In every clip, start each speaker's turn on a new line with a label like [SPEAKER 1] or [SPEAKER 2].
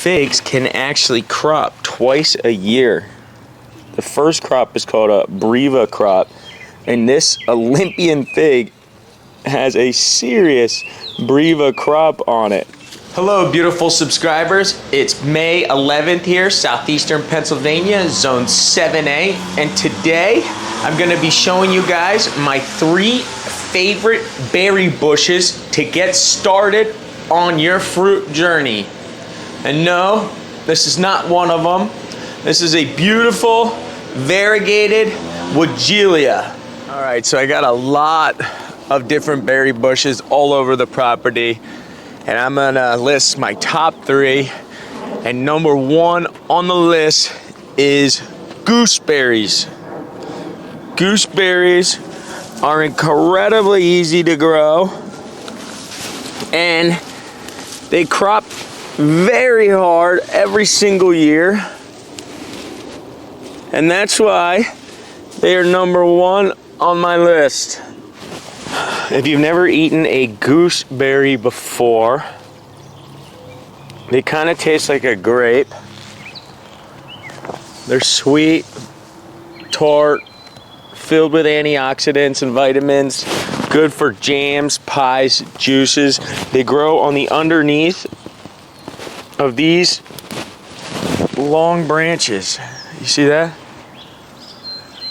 [SPEAKER 1] figs can actually crop twice a year. The first crop is called a breva crop, and this Olympian fig has a serious breva crop on it. Hello, beautiful subscribers. It's May 11th here, southeastern Pennsylvania, zone 7A, and today I'm gonna be showing you guys my 3 favorite berry bushes to get started on your fruit journey. And no, this is not one of them. This is a beautiful, variegated Woodgelia. All right, so I got a lot of different berry bushes all over the property, and I'm gonna list my top 3. And number 1 on the list is gooseberries. Gooseberries are incredibly easy to grow, and they crop very hard every single year, and that's why they are number 1 on my list. If you've never eaten a gooseberry before, they kind of taste like a grape. They're sweet, tart, filled with antioxidants and vitamins, good for jams, pies, juices. They grow on the underneath of these long branches. You see that?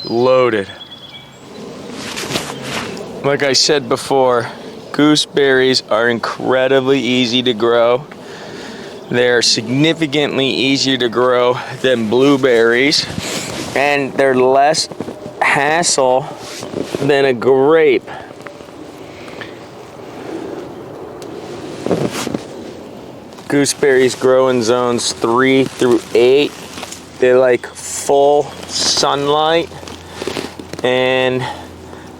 [SPEAKER 1] Loaded. Like I said before, gooseberries are incredibly easy to grow. They're significantly easier to grow than blueberries, and they're less hassle than a grape. Gooseberries grow in zones 3 through 8. They like full sunlight, and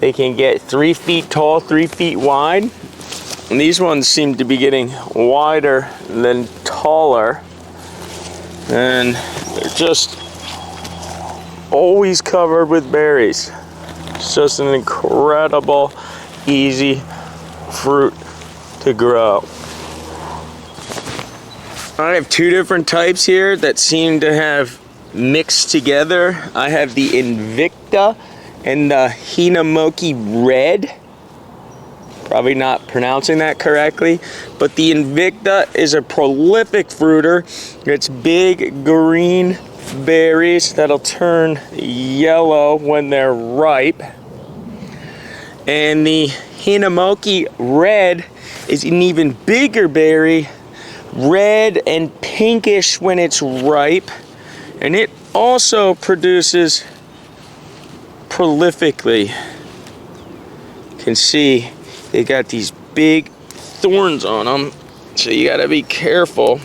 [SPEAKER 1] they can get 3 feet tall, 3 feet wide. And these ones seem to be getting wider than taller, and they're just always covered with berries. It's just an incredible, easy fruit to grow. I have 2 different types here that seem to have mixed together. I have the Invicta and the Hinnomaki red. Probably not pronouncing that correctly, but the Invicta is a prolific fruiter. It's big green berries that'll turn yellow when they're ripe. And the Hinnomaki red is an even bigger berry, red and pinkish when it's ripe, and it also produces prolifically. You can see they got these big thorns on them, so you gotta be careful.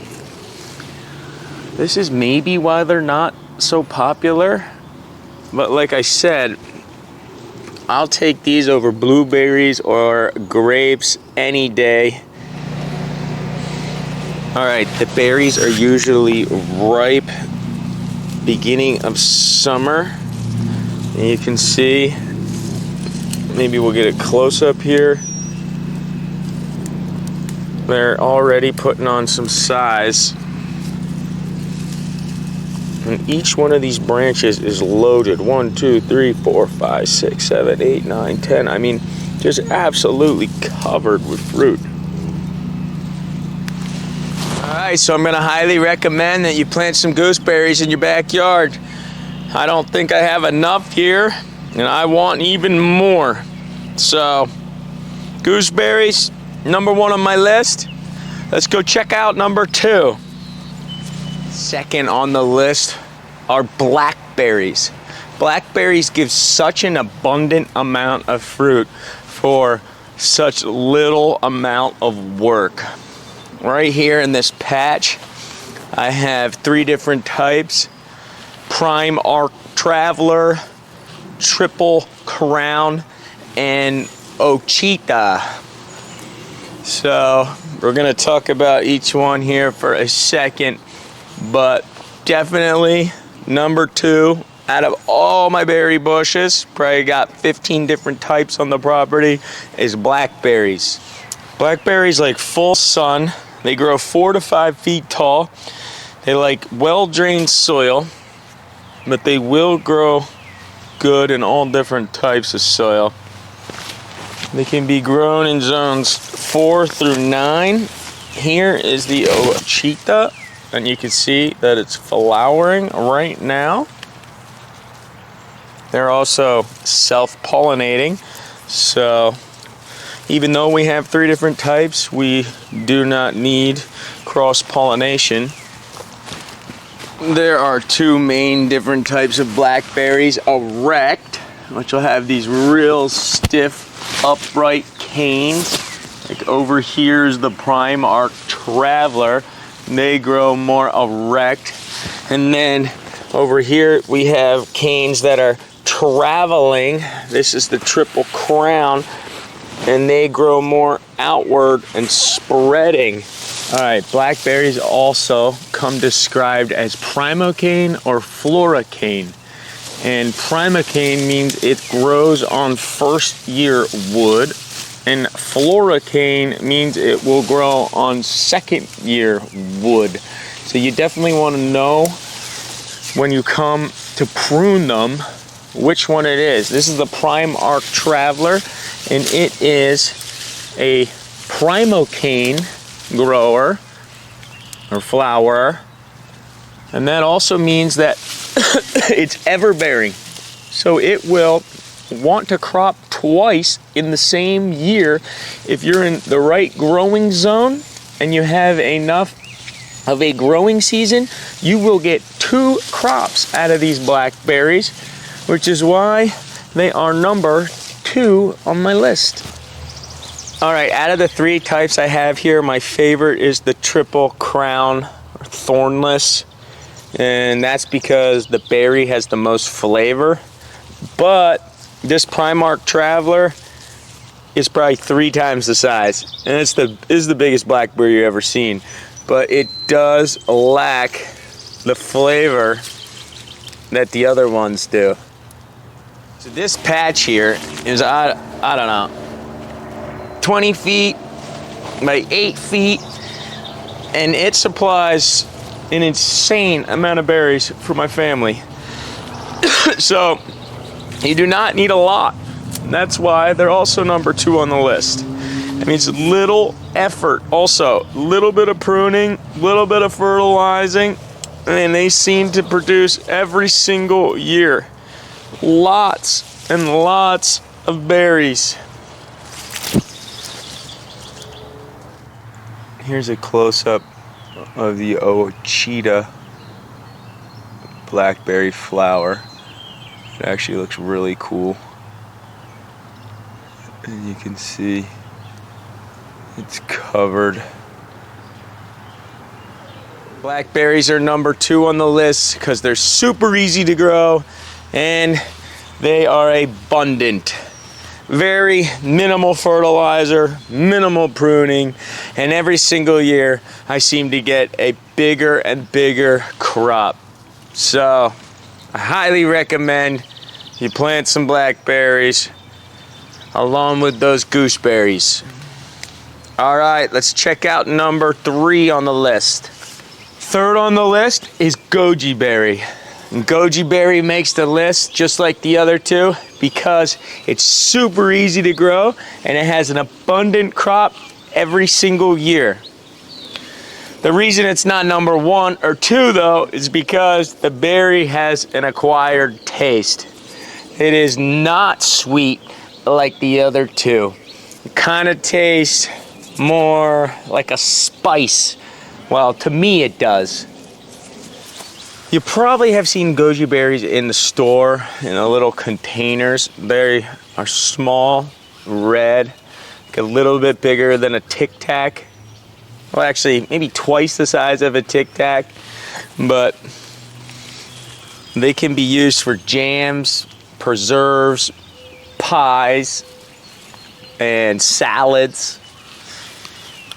[SPEAKER 1] This is maybe why they're not so popular, but like I said, I'll take these over blueberries or grapes any day. All right, the berries are usually ripe beginning of summer. And you can see, maybe we'll get a close up here. They're already putting on some size. And each one of these branches is loaded. 1, 2, 3, 4, 5, 6, 7, 8, 9, 10. I mean, just absolutely covered with fruit. Alright, so I'm going to highly recommend that you plant some gooseberries in your backyard. I don't think I have enough here, and I want even more. So, gooseberries, number 1 on my list. Let's go check out number 2. Second on the list are blackberries. Blackberries give such an abundant amount of fruit for such little amount of work. Right here in this patch, I have 3 different types: prime Ark Traveler, triple crown, and Ouchita. So we're gonna talk about each one here for a second, but definitely number 2 out of all my berry bushes, probably got 15 different types on the property, is blackberries. Blackberries like full sun. They grow 4 to 5 feet tall. They like well-drained soil, but they will grow good in all different types of soil. They can be grown in zones 4 through 9. Here is the Ouchita, and you can see that it's flowering right now. They're also self-pollinating, so even though we have 3 different types, we do not need cross-pollination. There are 2 main different types of blackberries. Erect, which will have these real stiff, upright canes. Like over here is the prime Ark Traveler. They grow more erect. And then over here we have canes that are traveling. This is the triple crown, and they grow more outward and spreading. All right, blackberries also come described as primocane or floricane. And primocane means it grows on first year wood, and floricane means it will grow on second year wood. So you definitely want to know when you come to prune them which one it is. This is the prime Ark Traveler, and it is a primocane grower or flower, and that also means that it's everbearing, so it will want to crop twice in the same year. If you're in the right growing zone and you have enough of a growing season, you will get 2 crops out of these blackberries, which is why they are number 2 on my list. All right, out of the 3 types I have here, my favorite is the triple crown or thornless, and that's because the berry has the most flavor. But this prime Ark Traveler is probably 3 times the size, and it's the biggest blackberry you've ever seen. But it does lack the flavor that the other ones do. So this patch here is, I don't know, 20 feet by 8 feet, and it supplies an insane amount of berries for my family. So you do not need a lot. That's why they're also number 2 on the list. It means little effort, also a little bit of pruning, a little bit of fertilizing, and they seem to produce every single year. Lots and lots of berries. Here's a close-up of the Ouchita blackberry flower. It actually looks really cool. And you can see it's covered. Blackberries are number 2 on the list because they're super easy to grow and they are abundant. Very minimal fertilizer, minimal pruning, and every single year I seem to get a bigger and bigger crop. So I highly recommend you plant some blackberries along with those gooseberries. All right, let's check out number 3 on the list. 3rd on the list is goji berry. And goji berry makes the list just like the other 2 because it's super easy to grow and it has an abundant crop every single year. The reason it's not number 1 or 2 though is because the berry has an acquired taste. It is not sweet like the other 2. It kind of tastes more like a spice. Well, to me it does. You probably have seen goji berries in the store in the little containers. They are small, red, like a little bit bigger than a Tic Tac. Well, actually, maybe twice the size of a Tic Tac, but they can be used for jams, preserves, pies, and salads.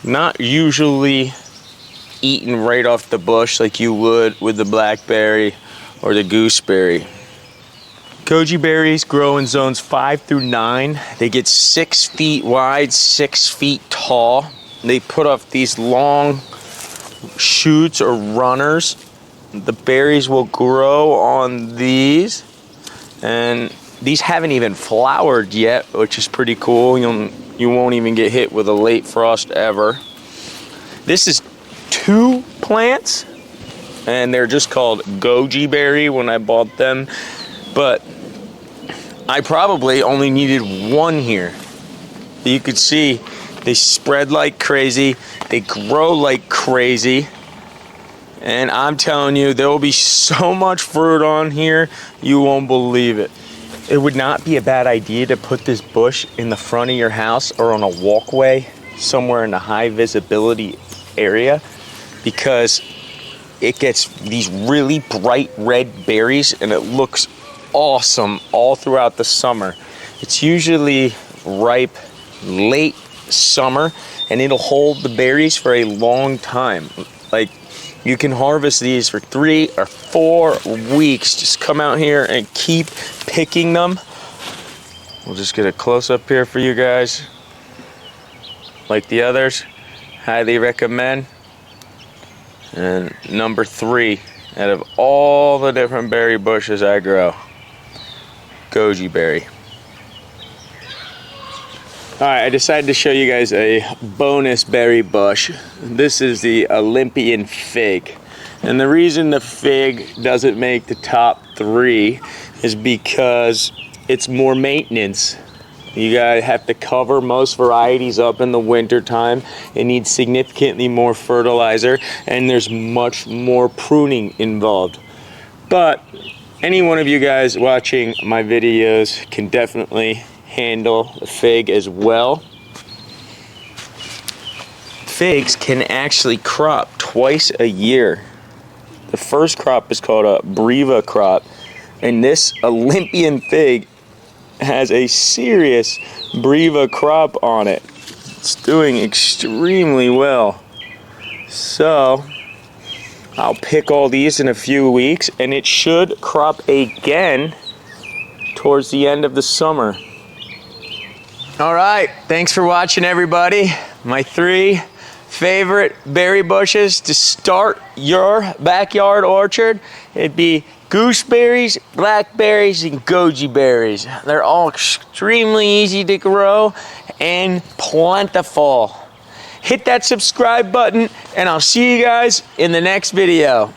[SPEAKER 1] Not usually eaten right off the bush like you would with the blackberry or the gooseberry. Goji berries grow in zones 5 through 9. They get 6 feet wide, 6 feet tall. They put off these long shoots or runners. The berries will grow on these, and these haven't even flowered yet, which is pretty cool. You won't even get hit with a late frost ever. This is 2 plants, and they're just called Goji berry when I bought them, but I probably only needed 1 here. You could see they spread like crazy, they grow like crazy, and I'm telling you, there will be so much fruit on here, you won't believe it. It would not be a bad idea to put this bush in the front of your house or on a walkway somewhere in a high visibility area, because it gets these really bright red berries and it looks awesome all throughout the summer. It's usually ripe late summer and it'll hold the berries for a long time. Like, you can harvest these for 3 or 4 weeks. Just come out here and keep picking them. We'll just get a close up here for you guys. Like the others, highly recommend. And number 3 out of all the different berry bushes I grow, Goji berry. Alright, I decided to show you guys a bonus berry bush. This is the Olympian Fig. And the reason the fig doesn't make the top 3 is because it's more maintenance. You gotta have to cover most varieties up in the winter time. It needs significantly more fertilizer, and there's much more pruning involved. But any one of you guys watching my videos can definitely handle the fig as well. Figs can actually crop twice a year. The first crop is called a breva crop, and this Olympian fig has a serious breva crop on it. It's doing extremely well. So I'll pick all these in a few weeks, and it should crop again towards the end of the summer. All right, thanks for watching, everybody. My 3 favorite berry bushes to start your backyard orchard, it'd be gooseberries, blackberries, and goji berries. They're all extremely easy to grow and plentiful. Hit that subscribe button, and I'll see you guys in the next video.